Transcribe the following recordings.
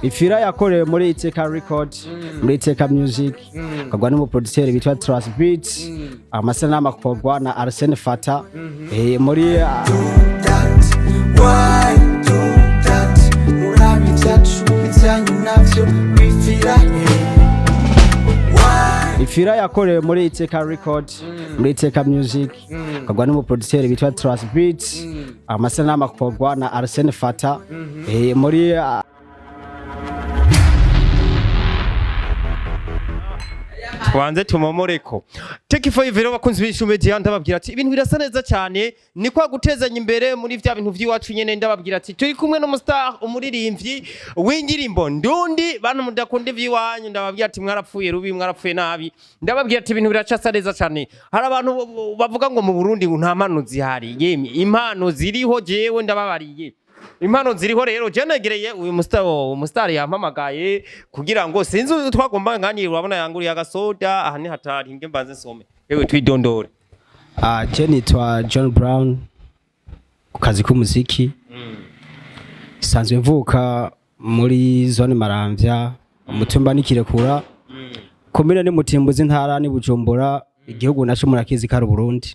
Ifira yakorewe muri Iteka Record, muri Iteka Music, kagwa n'umuproducer bitwa Trust Beats, amasanamu akorwa na Arsene Fata, muri murabi zacu bijyanye navyo bifira. Ifira yakorewe muri Iteka Record, muri Iteka Music, kagwa n'umuproducer bitwa Trust Beats, amasanamu akorwa na Arsene Fata, muri twanze tumomoreko Take for you bakunzi b'Inyishu Media ndababwira ati ibintu birasa neza cyane ni kwa gutezanya imbere muri vya bintu vy'iwacu nyene ndababwira ati turi kumwe n'umustar umuririmbyi w'indirimbo ndundi bantu mudakunda ivy'iwanyu ndababwira ati mwarapfuye rubi mwarapfuye nabi ndababwira ati ibintu biracasa neza cyane hari abantu bavuga ngo mu Burundi nta mpano zihari yemi impano ziriho jewe ndababariye impano ziriho rero je negereye uyu mustar yampamagaye kugira ngo sinzi twagomba ngani urabona yanguriye agasoda aha ni hatari nge mbanze nsome yewe twidondore je nitwa John Brown ku kazi k'umuziki sanzwe mvuka muri zone Maramvya umutumba nikirekura komine ni Mutimbuzi ntara ni Bujumbura igihugu naco murakizi kari Burundi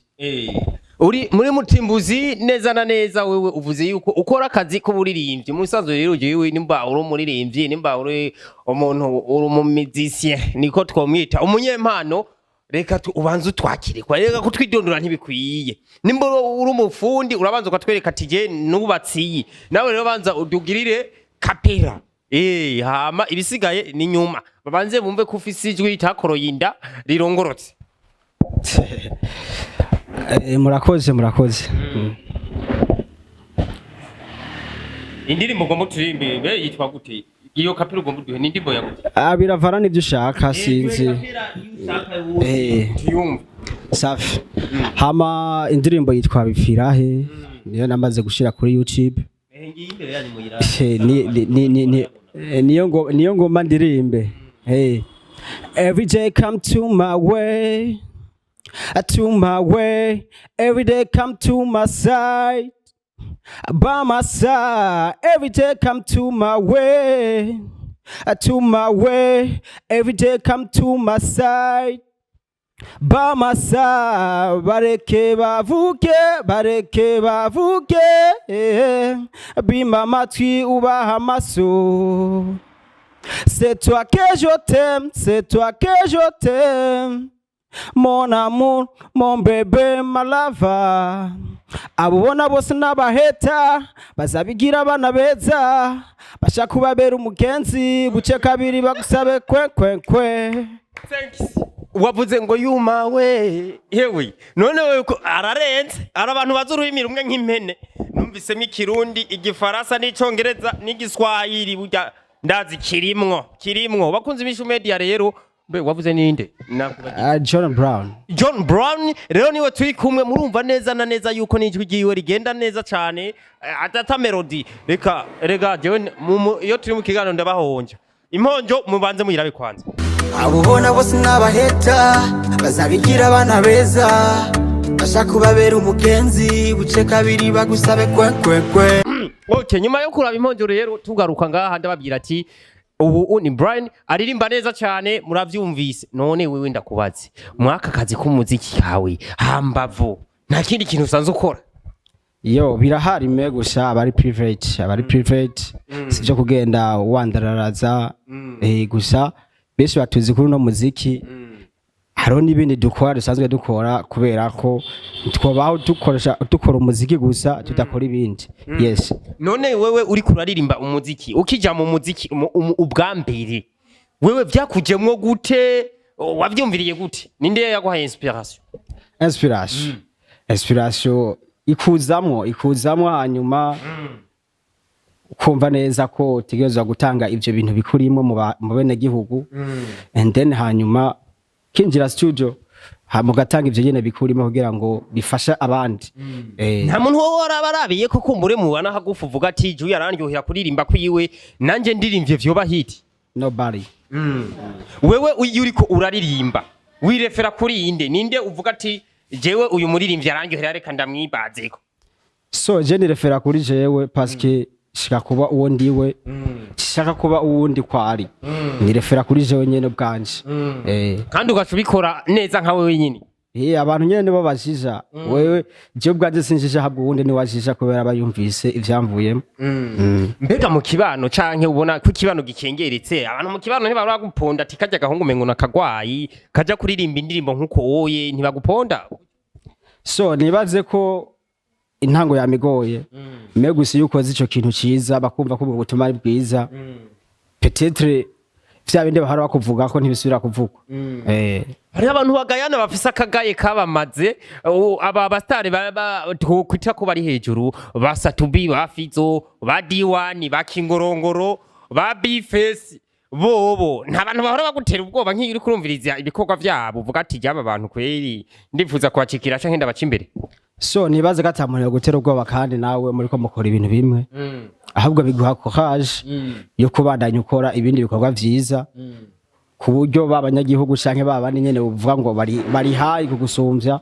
uri muri Mutimbuzi neza na neza wewe uvuze yuko ukora akazi k'uburirimbyi mu bisanzwe rero jewe nimba uri umuririmbyi nimba uri umuntu uri umumizisien niko twomwita umunyempano reka ubanze utwakirikwa reka kutwidondora ntibikwiye nimba uri umufundi urabanza ukatwereka ati je nubatsiye nawe rero banza udugirire kapera hama ibisigaye ni nyuma babanze bumve ko ufise ijwi itakoroyinda rirongorotse murakoze indirimbo ugomba turirimbe yitwa gute iyo kapera ugomba duhe n'indimbo yawe biravana n'ibyo ushaka sinzi safi hama indirimbo yitwa bifirahe niyo namaze gushira kuri YouTube niyo ngoma ndirimbe every day come to my way every day come to my side by my side every day come to my way every day come to my side by my side bareke bavuke bima matwi ubaha amaso c'est toi que je t'aime mon amour, mon bébé, ma lava. Abubona bose n'abaheta bazabigira abana beza bashaka kubabera umugenzi buce kabiri bagusabe kwe. Wavuze ngo yumawe yewe none wewe ararenze arabantu bazururimi rumwe nk'impene numvise nk'ikirundi igifaransa n'icongereza n'igiswahili burya ndazi kirimwo bakunze Inyishu Media rero wavuze ninde John Brown rero niwe turi kumwe murumva neza na neza yuko n'ijwi giwe rigenda neza cyane atata melody reka jewe iyo turi mu kiganiro ndabahonja imponjo mubanze muyirabe kwanza abubona bose n'abaheta bazabigira abana beza bashaka kubabera umugenzi buce kabiri bagusabe kwe okay nyuma yo kuraba imponjo rero tugaruka ngaha ndababwira ati ubu ni Brian aririmba neza cyane muravyumvise none wewe ndakubaze mwaka kazi k'umuziki kawe hambavu nta kindi kintu usanze ukora yo birahari megusha abari private sivyo kugenda wandararaza gusa bese batuzi kuri no muziki haro n'ibindi dusanzwe dukora kubera ko twabaho dukora umuziki gusa tudakora ibindi yes none wewe uri kuraririmba umuziki ukija mu muziki ubwambere wewe byakujemwo gute wavyumviriye gute ninde yaguhaye inspiration ikuzamwo hanyuma kumva neza ko utegerezwa gutanga ivyo bintu bikurimo mu bene gihugu and then hanyuma kinjira studio mugatanga ivyo nyene bikurimo kugira ngo bifasha abandi nta muntu wora barabiye ko kumbure mubana hagufu vuga ati ju yarandyohera kuririmba kwiwe nanje ndirimvye vyoba hit nobody wewe uriko uraririmba wirefera kuri inde ninde uvuga ati jewe uyu muririmbyi yarandyohera reka ndamwibazeko so je nirefera kuri jewe parce que shika kuba uwo ndiwe shaka kuba uwundi kwari nirefera kuri jewe nyene bwanje kandi ugaca ubikora neza nka wewe nyine abantu nyene nibo bajija wewe je bwanje sinjije habwo uwundi ni wajija kubera bayumvise ivyamvuyemo mbega mu kibano canke ubona ko ikibano gikengeretse abantu mu kibano ntibabura guponda ati kajya gahungu mengo nakagwayi kaja kuririmba indirimbo nkuko woye ntibaguponda so nibaze ko intango yamigoye me gusa yuko ico kintu ciza bakumva ko ubutuma ari bwiza peut-être vya bindi bahara bakuvuga ko ntibisubira kuvugwa hari abantu bagayana bafise akagaye kabamaze aba bastare kwita ko bari hejuru basatubi bafizo ba diwani bakingorongoro ba bifesi bobo nta bantu bahora bagutera ubwoba nk'iyo uri kurumviriza ibikorwa vyabo uvuga ati jaba abantu kweri ndifuza kwacikira canke ndabaca imbere so nibaze gatamuntu gutera ubwoba kandi nawe muri ko mukora ibintu bimwe ahubwo biguha courage yo kubandanya ukora ibindi bikorwa vyiza ku buryo babanyagihugu canke babandi nyene uvuga ngo bari hayi kugusumvya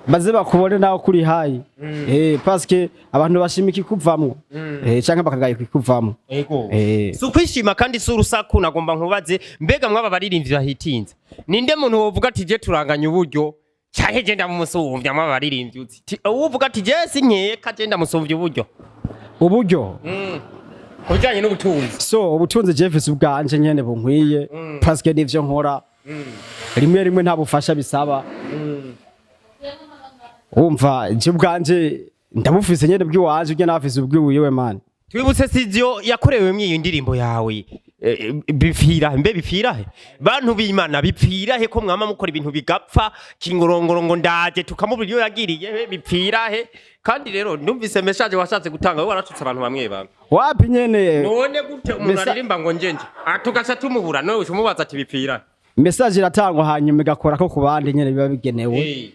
baze bakubone nawe kuri hayi parce que abantu bashimika ikuvamwo canke bakagaye kukuvamwo so kwishima kandi so rusaku nagomba nkubaze mbega mwaba baririmvye bahitinze ninde muntu wovuga ati je turanganya uburyo canke je ndamusumvya mwaba baririmvye uti uvuga ati je sinkeye ka je ndamusumvya uburyo kubijanye n'ubutunzi so ubutunzi Jeffes ubwanje nyene bunkwiye parce que nivyo nkora rimwe nta bufasha bisaba umva je ubwanje ndabufise nyene bw'iwaje uje nafise ubwiwiwe man twibutse sivyo yakorewe mwiyo ndirimbo yawe bipfira he bantu b'Imana bipfira he ko mwama mukora ibintu bigapfa kingorongoro ngo ndaje tukamubura iyo yagiriye bipfira he kandi rero ndumvise message washatse gutanga we waratutse abantu bamwe wapi nyene none gute umuntu aririmba ngo njenje tugasha tumubura none umubaza ati bipfira message iratangwa hanyuma igakora ko kubandi nyene biba bigenewe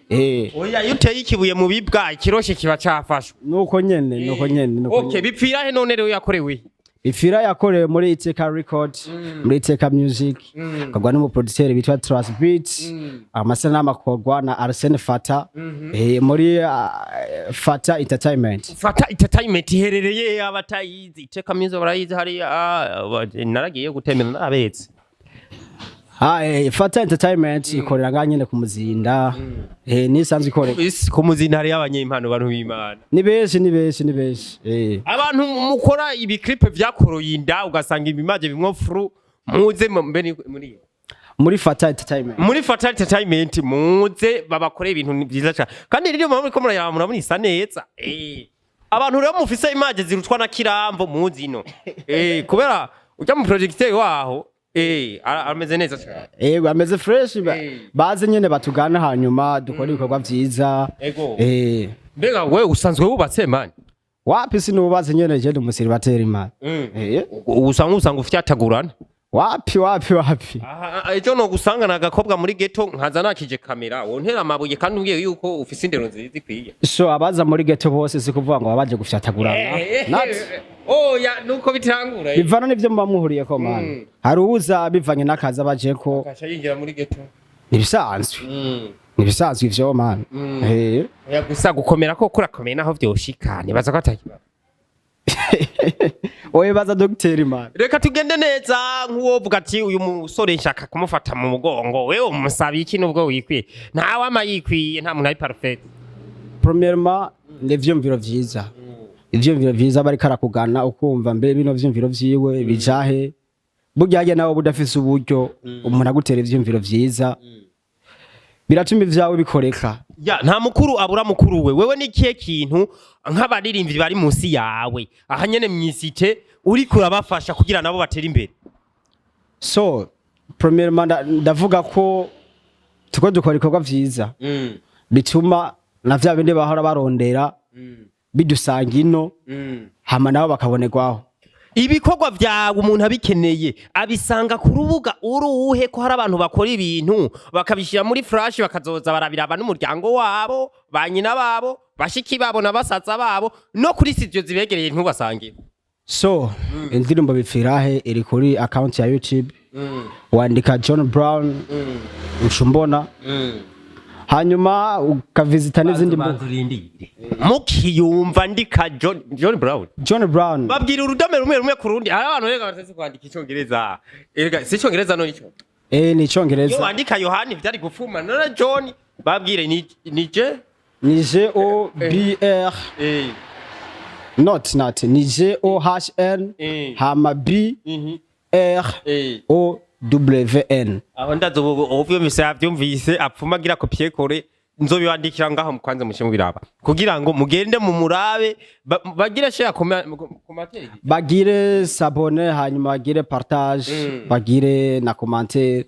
oya yuteye ikibuye mu bibwa ikiroshe kiba cafashwe nuko nyene okay bipfira he none rero yakorewe Ifira yakorewe muri Iteka Record, muri Iteka Music, kagwa n'umu producer bitwa Trust Beats, amasana n'amakorwa na Arsene Fata, muri Fata Entertainment. Fata Entertainment iherereye abatayizi, Iteka Music barayizi hari naragiye gutemera n'abetse. Fata Entertainment ikorera nganyene ku Muzinda. Nisanzwe ikorera. Ku Muzinda hari abanyempano bantu b'Imana. Ni beshi. Abantu mukora ibi clip vyakoroye inda ugasanga ibimaje bimwe fru muze muri Fata Entertainment. Muri Fata Entertainment muze babakore ibintu byiza cyane. Kandi rero muri ko murabona isa neza. Abantu rero mufise image zirutwa na kirambo muzino. Kubera ujya mu projecteur waho ameze neza cyane. Ameze fresh baze nyene batugana hanyuma dukora ibikorwa vyiza. Mbega wewe usanzwe wubatse man? Wapi sinubaze nyene je umusiribateri man. Usanga ufyatagurana? Wapi. Ejo no gusanga nagakobwa muri ghetto nkaza nakije kamera wontera amabuye kandi umbwiye yuko ufise indero nziza ikwiye. So abaza muri ghetto bose sikuvuga ngo babaje gufyatagurana. Ya nuko bitangura. Bivana nivyo mbamuhuriye ko man. Hari uza bivanye nakaza baje ko akaca yinjira muri ghetto. Nibisanzwe ivyo man. Ya gusa gukomera ko kurakomeye naho vyoshika nibaza ko atakiba. Oye baza docteur man. Reka tugende neza nkuwovuga ati uyu musore nshaka kumufata mu mugongo wewe umusabi iki nubwo wikwiye ntawe amayikwiye nta muntu ari parfait. Premièrement n'ivyumviro vyiza. Ivyumviro vyiza bari karakugana ukumva mbere bino vyumviro vyiwe bijahe buryaje nawe budafise uburyo umuntu agutera ivyumviro vyiza biratuma ivyawe bikoreka. Nta mukuru abura mukuru wewe nikiye kintu nk'abaririmvyi bari munsi yawe aha nyene mwisite uri kurabafasha kugira nabo batera imbere. So premièrement ndavuga ko tuko dukora ibikorwa vyiza bituma na vya bindi bahora barondera bidusanga ino hama nabo bakabonerwaho. Ibikorwa vyawe umuntu abikeneye abisanga ku rubuga uruhe ko hari abantu bakora ibintu bakabishira muri flash bakazoza barabiraba n'umuryango wabo banyina babo bashiki babo nabasaza babo no kuri studio zibegereye ntubasange. So indirimbo bipfirahe iri kuri account ya YouTube wandika John Brown ushumbona hanyuma ukavizita n'izindi mukiyumva ndika John Brown babwira urudome rumwe ku rundi hari abantu rega batazi kwandika icyongereza erega si icyongereza no ico ni icyongereza yo wandika Yohani byari gufuma none John babwire ni je O B R not ni G O H N hama B R O W N aho ndazo ovyo misaya byumvise apfumagira kopie kore nzobibandikira ngaho mukwanze mushe mubiraba kugira ngo mugende mu murabe bagire share commentaire bagire s'abonner hanyuma bagire partage bagire na commentaire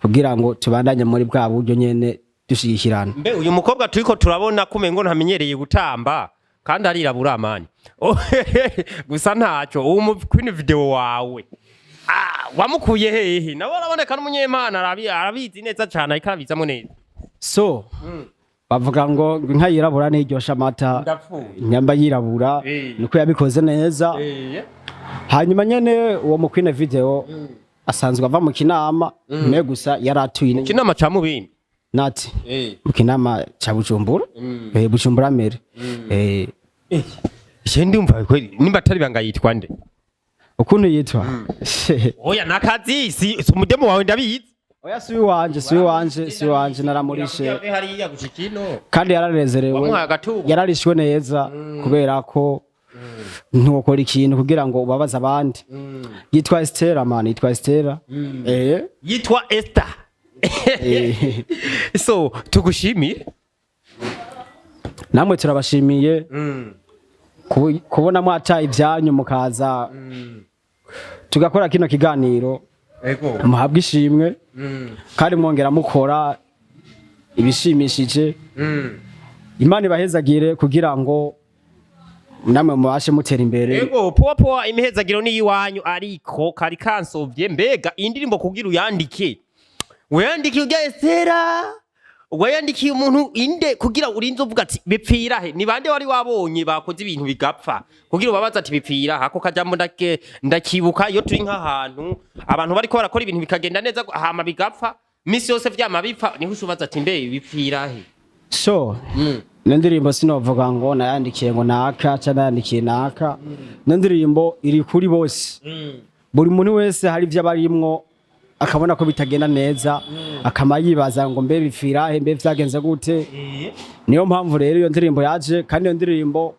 kugira ngo tubandanye muri bwa buryo nyene dushigikirana mbe uyu mukobwa turiko turabona kumengo ntamenyereye gutamba kandi arirabura amani gusa ntacyo uwo queen video wawe wamukuye hehe nawe uraboneka n'umunyemana arabizi neza cyane ikabizamo neza so bavuga ngo inka yirabura n'iryosha amata inyamba yirabura niko yabikoze neza hanyuma nyene uwo mu queen video asanzwe ava mu kinama me gusa yaratuye kinama ca mubindi nati mu kinama ca Bujumbura Bujumbura mere ndumva nimba atari banga yitwa nde ukuntu yitwa oya nakazi si umudemo wawe ndabizi oya si wanje naramurishe kandi yararezerewe yararishwe neza kubera ko ntukora ikintu kugira ngo ubabaze abandi yitwa Esther man yitwa Esther yitwa Esther so tugushimire namwe turabashimiye kubona mwata ibyanyu mukaza tugakora kino kiganiro muhabwa ishimwe kandi mwongera mukora ibishimishije Imana ibahezagire kugira ngo namwe mubashe mutera imbere yego poa imihezagiro ni iwanyu ariko kari kansovye mbega indirimbo kugira uyandike weyandike ujya Estera wayandikiye umuntu inde kugira urinze uvuga ati bipfira he ni bande wari wabonye bakoze ibintu bigapfa kugira ubabaza ati bipfira hako kajambo ndakibuka iyo turi nk'ahantu abantu bari ko barakora ibintu bikagenda neza hama bigapfa misi yose vyama bipfa niho usubaza ati mbe bipfira he so n'indirimbo sinovuga ngo nayandikiye ngo naka cyangwa nayandikiye naka n'indirimbo iri kuri bose buri muntu wese hari ivyo barimwo akabona ko bitagenda neza akama yibaza ngo mbe bipfira he mbe vyagenze gute niyo mpamvu rero iyo ndirimbo yaje kandi iyo ndirimbo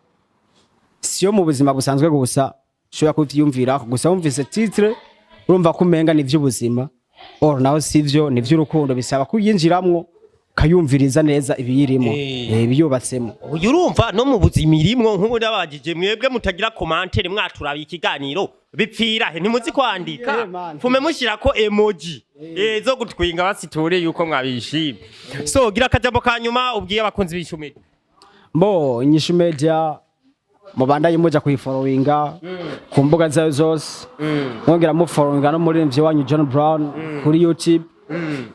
siyo mu buzima busanzwe gusa shobora kuvyumvira gusa wumvise titre urumva ko umenga ni vy'ubuzima or naho sivyo ni vy'urukundo bisaba kuyinjiramwo kayumviriza neza ibiyirimo ibiyubatsemo urumva no mu buzima irimwo nk'ubu ndabagije mwebwe mutagira commentaire mwaturabiye ikiganiro bipfira he ntimuzi kwandika fume mushirako emoji zo gutwinga basitore yuko mwabishimye so gira akajambo kanyuma ubwiye abakunzi b'Inyishu mbo Inyishu Media mubanda yimuja kuyifollowinga ku mbuga zayo zose mwongera mu followinga no muri mvye wanyu John Brown kuri YouTube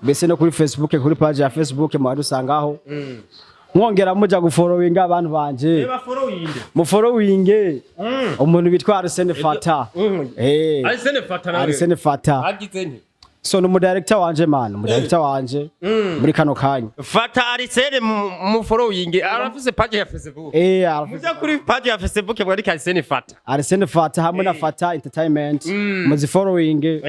bese no kuri Facebook kuri page ya Facebook mwadusangaho mwongera muja gufollowinga abantu banje mu followinge umuntu bitwa Arsene Fata Arsene Fata agize nti so no director wanje man director wanje muri kano kanya Fata Arsene mu following arafise page ya Facebook arafise kuri page ya Facebook mwari Arsene Fata hamwe na Fata Entertainment muzi following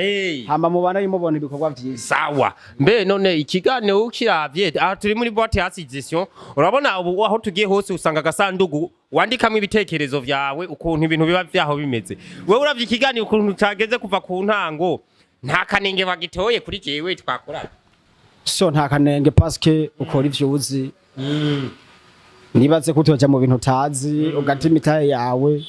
hama mubana yimubona ibikorwa vyiza sawa mbe none ikiganiro ukiravye aha turi muri boîte ya suggestion urabona ubu aho tugiye hose usanga gasandugu wandikamwe ibitekerezo vyawe ukuntu ibintu biba vyaho bimeze wewe uravye ikiganiro ukuntu cageze kuva ku ntango nta kanenge bagitoye kuri jewe twakora so nta kanenge paske ukora ivyo uzi nibaze kutoja mu bintu tazi ugati imitaye yawe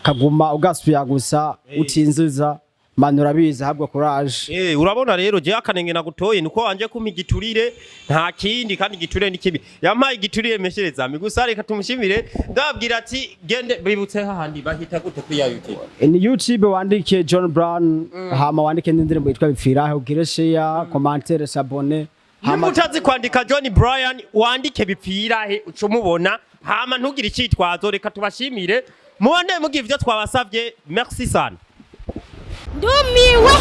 kaguma ugasuya gusa utinziza manura biza habwa courage urabona rero je akanenge nagutoye nuko wanje kumpa igiturire nta kindi kandi igiturire ni kibi yampaye igiturire meshereza gusa reka tumushimire ndabwira ati gende bibutse hahandi bahita gute kuri YouTube ni YouTube wandike John Brown hama wandike n'indirimbo yitwa bipfira ugire share commentaire s'abonner hama utazi kwandika John Brian wandike bipfira he ucumubona hama ntugire icitwazo reka tubashimire mubone mugiye ivyo twabasavye merci sana Ndumiwe